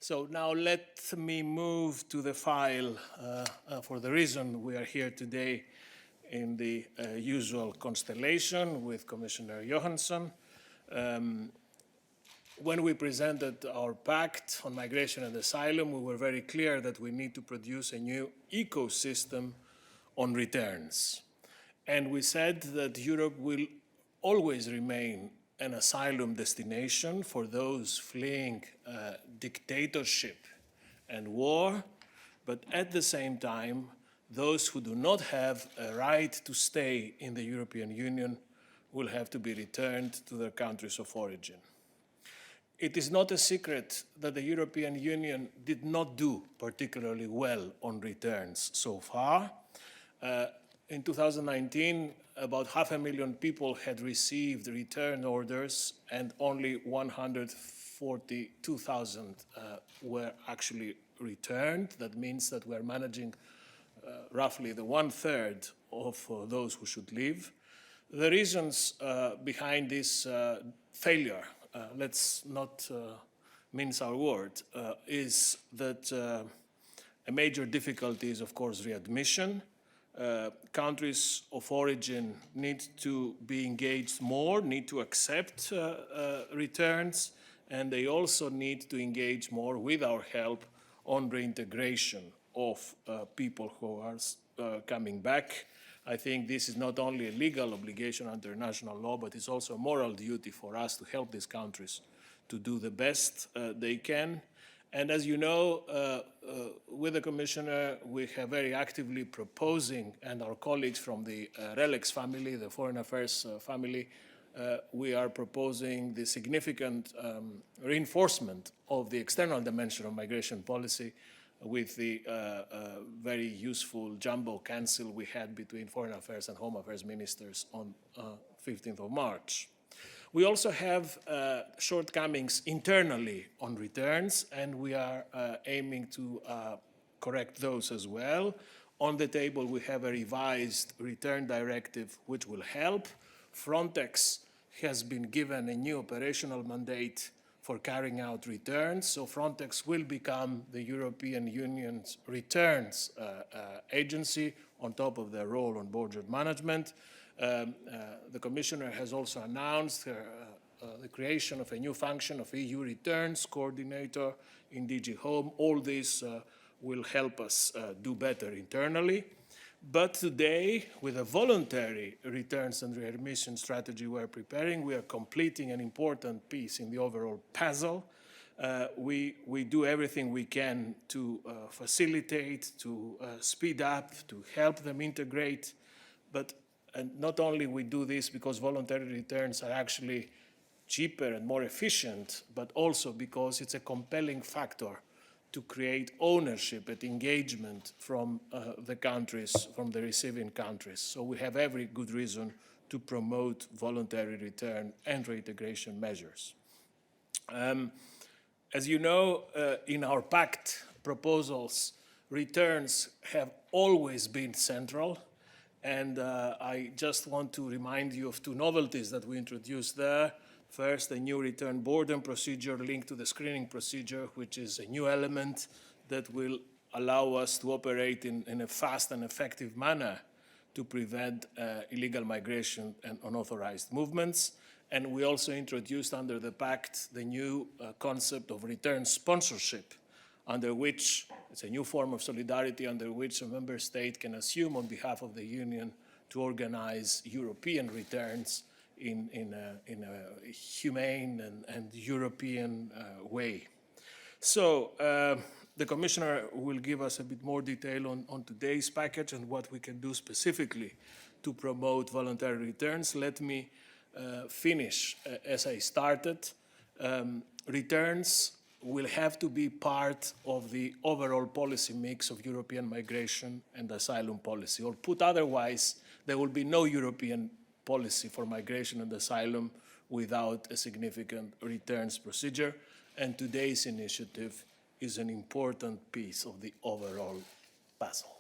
So now let me move to the file for the reason we are here today in the usual constellation with Commissioner Johansson. When we presented our pact on migration and asylum, we were very clear that we need to produce a new ecosystem on returns. And we said that Europe will always remain an asylum destination for those fleeing dictatorship and war, but at the same time, those who do not have a right to stay in the European Union will have to be returned to their countries of origin. It is not a secret that the European Union did not do particularly well on returns so far. In 2019, about 500,000 people had received return orders and only 142,000 were actually returned. That means that we're managing roughly the 1/3 of those who should leave. The reasons behind this failure, let's not mince our word, is that a major difficulty is, of course, readmission. Countries of origin need to be engaged more, need to accept returns, and they also need to engage more with our help on reintegration of people who are coming back. I think this is not only a legal obligation under international law, but it's also a moral duty for us to help these countries to do the best they can. And as you know, with the Commissioner, we have very actively proposing, and our colleagues from the RELEX family, the Foreign Affairs family, we are proposing the significant reinforcement of the external dimension of migration policy with the very useful jumbo council we had between Foreign Affairs and Home Affairs ministers on 15th of March. We also have shortcomings internally on returns, and we are aiming to correct those as well. On the table, we have a revised return directive which will help. Frontex has been given a new operational mandate for carrying out returns, so Frontex will become the European Union's returns agency on top of their role on border management. The Commissioner has also announced the creation of a new function of EU returns coordinator in DG Home. All this will help us do better internally. But today, with a voluntary returns and readmission strategy we're preparing, we are completing an important piece in the overall puzzle. We do everything we can to facilitate, to speed up, to help them integrate. But not only we do this because voluntary returns are actually cheaper and more efficient, but also because it's a compelling factor to create ownership and engagement from the countries, from the receiving countries. So we have every good reason to promote voluntary return and reintegration measures. As you know, in our pact proposals, returns have always been central. And I just want to remind you of two novelties that we introduced there. First, a new return border procedure linked to the screening procedure, which is a new element that will allow us to operate in a fast and effective manner to prevent illegal migration and unauthorized movements. And we also introduced under the pact the new concept of return sponsorship, under which it's a new form of solidarity under which a member state can assume on behalf of the Union to organize European returns in a humane and European way. So the Commissioner will give us a bit more detail on today's package and what we can do specifically to promote voluntary returns. Let me finish as I started. Returns will have to be part of the overall policy mix of European migration and asylum policy. Or put otherwise, there will be no European policy for migration and asylum without a significant returns procedure. And today's initiative is an important piece of the overall puzzle.